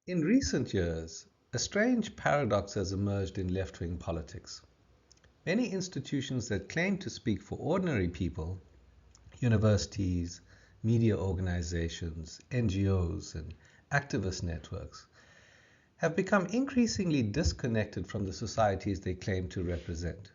In recent years, a strange paradox has emerged in left-wing politics. Many institutions that claim to speak for ordinary people, universities, media organizations, NGOs, and activist networks, have become increasingly disconnected from the societies they claim to represent.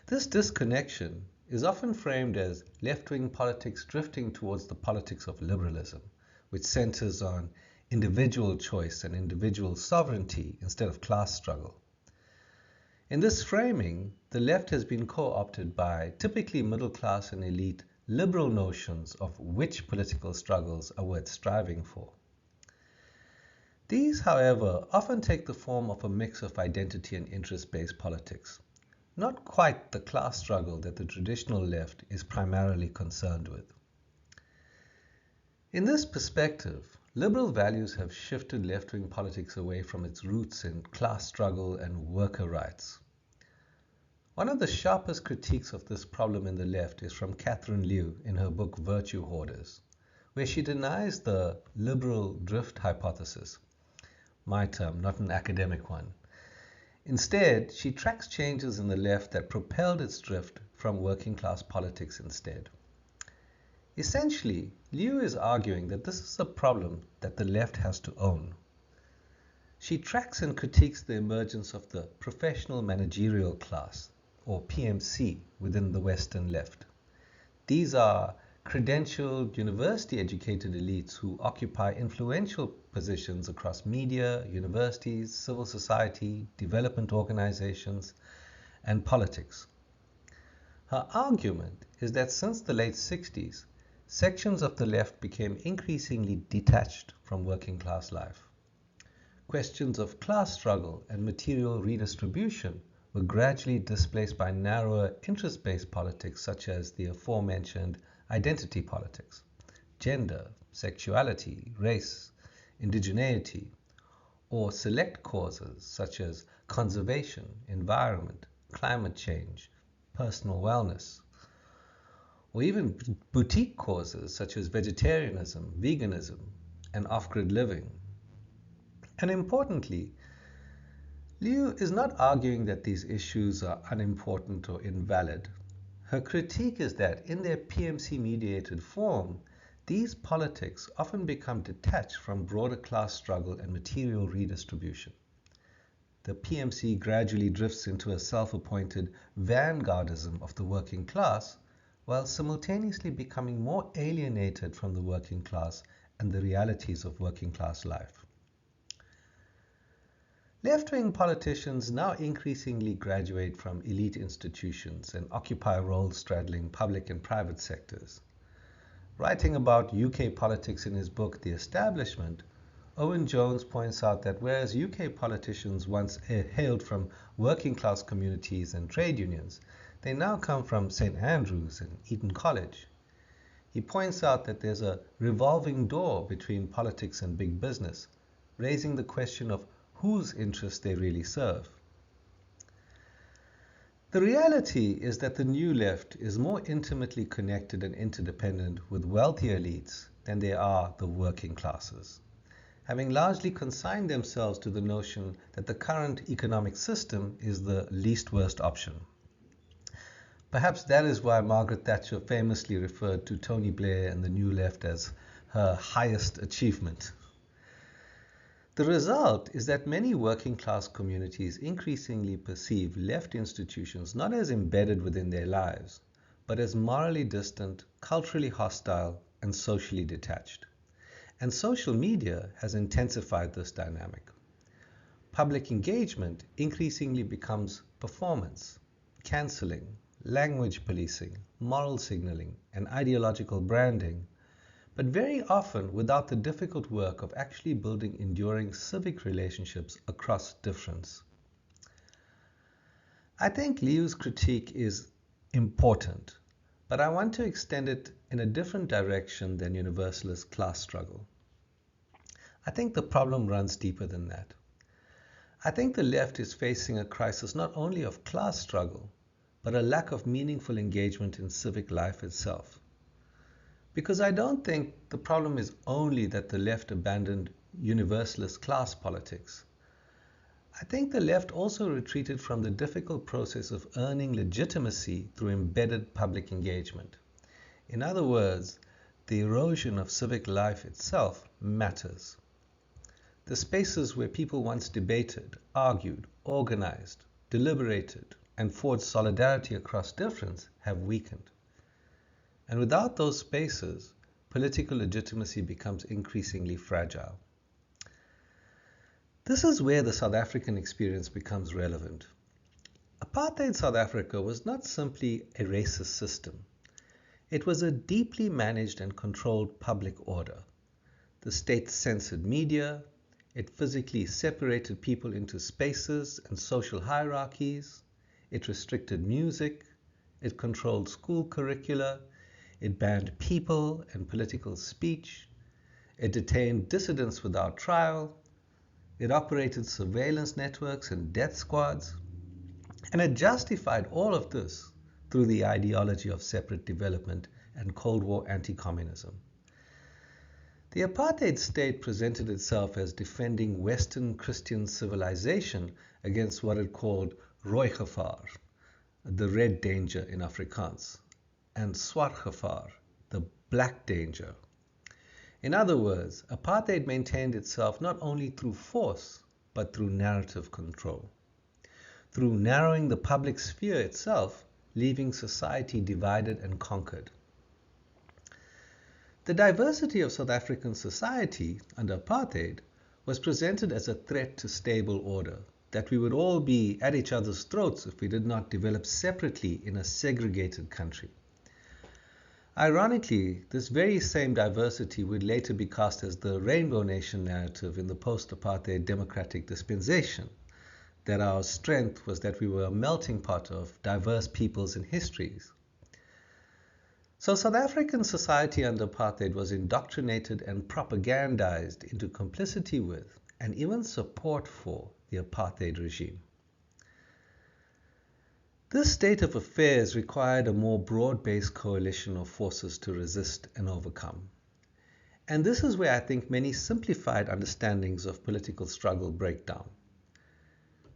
This disconnection is often framed as left-wing politics drifting towards the politics of liberalism, which centers on individual choice and individual sovereignty instead of class struggle. In this framing, the left has been co-opted by typically middle-class and elite liberal notions of which political struggles are worth striving for. These, however, often take the form of a mix of identity and interest-based politics, not quite the class struggle that the traditional left is primarily concerned with. In this perspective, liberal values have shifted left-wing politics away from its roots in class struggle and worker rights. One of the sharpest critiques of this problem in the left is from Catherine Liu in her book Virtue Hoarders, where she denies the liberal drift hypothesis, my term, not an academic one. Instead, she tracks changes in the left that propelled its drift from working class politics instead. Essentially, Liu is arguing that this is a problem that the left has to own. She tracks and critiques the emergence of the professional managerial class, or PMC, within the Western left. These are credentialed, university-educated elites who occupy influential positions across media, universities, civil society, development organizations, and politics. Her argument is that since the late 60s, sections of the left became increasingly detached from working class life. Questions of class struggle and material redistribution were gradually displaced by narrower interest-based politics such as the aforementioned identity politics, gender, sexuality, race, indigeneity, or select causes such as conservation, environment, climate change, personal wellness, or even boutique causes such as vegetarianism, veganism, and off-grid living. And importantly, Liu is not arguing that these issues are unimportant or invalid. Her critique is that in their PMC-mediated form, these politics often become detached from broader class struggle and material redistribution. The PMC gradually drifts into a self-appointed vanguardism of the working class, while simultaneously becoming more alienated from the working class and the realities of working class life. Left-wing politicians now increasingly graduate from elite institutions and occupy roles straddling public and private sectors. Writing about UK politics in his book The Establishment, Owen Jones points out that whereas UK politicians once hailed from working class communities and trade unions, they now come from St. Andrews and Eton College. He points out that there's a revolving door between politics and big business, raising the question of whose interests they really serve. The reality is that the new left is more intimately connected and interdependent with wealthy elites than they are the working classes, having largely consigned themselves to the notion that the current economic system is the least worst option. Perhaps that is why Margaret Thatcher famously referred to Tony Blair and the New Left as her highest achievement. The result is that many working class communities increasingly perceive left institutions not as embedded within their lives, but as morally distant, culturally hostile, and socially detached. And social media has intensified this dynamic. Public engagement increasingly becomes performance, cancelling, language policing, moral signaling, and ideological branding, but very often without the difficult work of actually building enduring civic relationships across difference. I think Liu's critique is important, but I want to extend it in a different direction than universalist class struggle. I think the problem runs deeper than that. I think the left is facing a crisis not only of class struggle, but a lack of meaningful engagement in civic life itself. Because I don't think the problem is only that the left abandoned universalist class politics. I think the left also retreated from the difficult process of earning legitimacy through embedded public engagement. In other words, the erosion of civic life itself matters. The spaces where people once debated, argued, organized, deliberated, and forged solidarity across difference have weakened. And without those spaces, political legitimacy becomes increasingly fragile. This is where the South African experience becomes relevant. Apartheid South Africa was not simply a racist system. It was a deeply managed and controlled public order. The state censored media, it physically separated people into spaces and social hierarchies, it restricted music, it controlled school curricula, it banned people and political speech, it detained dissidents without trial, it operated surveillance networks and death squads, and it justified all of this through the ideology of separate development and Cold War anti-communism. The apartheid state presented itself as defending Western Christian civilization against what it called rooi gevaar, the red danger in Afrikaans, and swart gevaar, the black danger. In other words, apartheid maintained itself not only through force, but through narrative control. Through narrowing the public sphere itself, leaving society divided and conquered. The diversity of South African society under apartheid was presented as a threat to stable order, that we would all be at each other's throats if we did not develop separately in a segregated country. Ironically, this very same diversity would later be cast as the Rainbow Nation narrative in the post-apartheid democratic dispensation, that our strength was that we were a melting pot of diverse peoples and histories. So South African society under apartheid was indoctrinated and propagandized into complicity with and even support for the apartheid regime. This state of affairs required a more broad-based coalition of forces to resist and overcome. And this is where I think many simplified understandings of political struggle break down.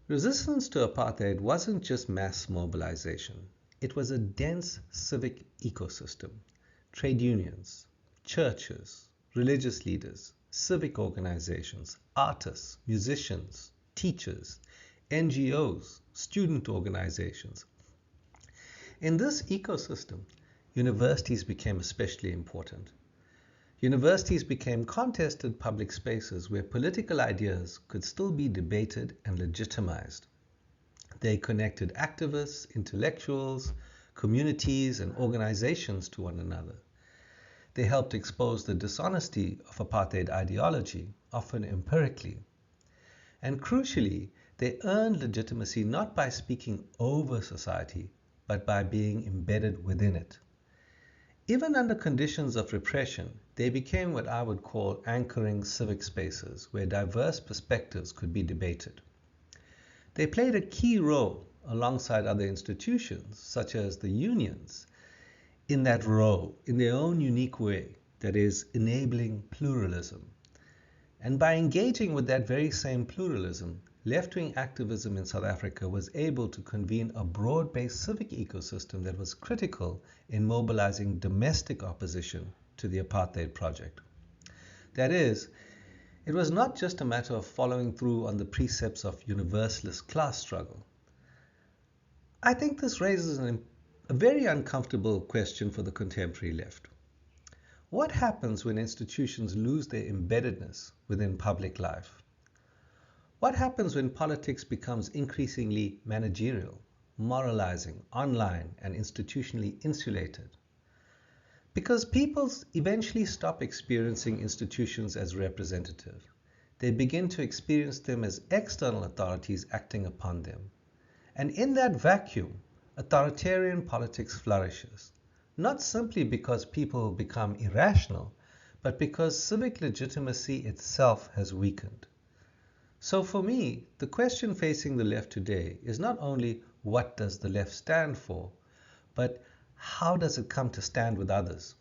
Resistance to apartheid wasn't just mass mobilization. It was a dense civic ecosystem. Trade unions, churches, religious leaders, civic organizations, artists, musicians, teachers, NGOs, student organizations. In this ecosystem, universities became especially important. Universities became contested public spaces where political ideas could still be debated and legitimized. They connected activists, intellectuals, communities, and organizations to one another. They helped expose the dishonesty of apartheid ideology, often empirically. And crucially, they earned legitimacy not by speaking over society, but by being embedded within it. Even under conditions of repression, they became what I would call anchoring civic spaces where diverse perspectives could be debated. They played a key role alongside other institutions, such as the unions, in that role, in their own unique way, that is, enabling pluralism. And by engaging with that very same pluralism, left-wing activism in South Africa was able to convene a broad-based civic ecosystem that was critical in mobilizing domestic opposition to the apartheid project. That is, it was not just a matter of following through on the precepts of universalist class struggle. I think this raises a very uncomfortable question for the contemporary left. What happens when institutions lose their embeddedness within public life? What happens when politics becomes increasingly managerial, moralizing, online, and institutionally insulated? Because people eventually stop experiencing institutions as representative. They begin to experience them as external authorities acting upon them. And in that vacuum, authoritarian politics flourishes, not simply because people become irrational, but because civic legitimacy itself has weakened. So for me, the question facing the left today is not only what does the left stand for, but how does it come to stand with others?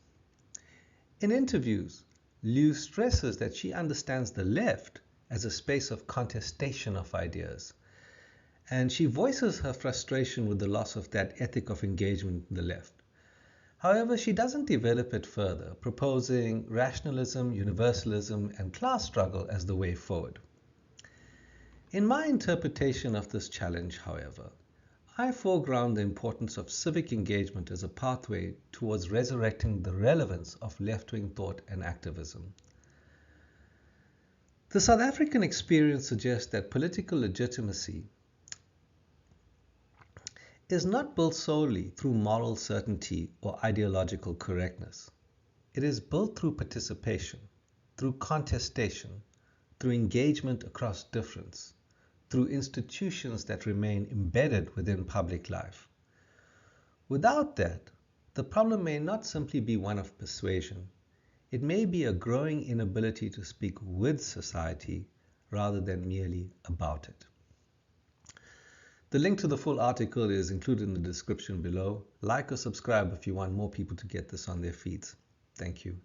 In interviews, Liu stresses that she understands the left as a space of contestation of ideas, and she voices her frustration with the loss of that ethic of engagement in the left. However, she doesn't develop it further, proposing rationalism, universalism, and class struggle as the way forward. In my interpretation of this challenge, however, I foreground the importance of civic engagement as a pathway towards resurrecting the relevance of left-wing thought and activism. The South African experience suggests that political legitimacy is not built solely through moral certainty or ideological correctness. It is built through participation, through contestation, through engagement across difference, through institutions that remain embedded within public life. Without that, the problem may not simply be one of persuasion. It may be a growing inability to speak with society rather than merely about it. The link to the full article is included in the description below. Like or subscribe if you want more people to get this on their feeds. Thank you.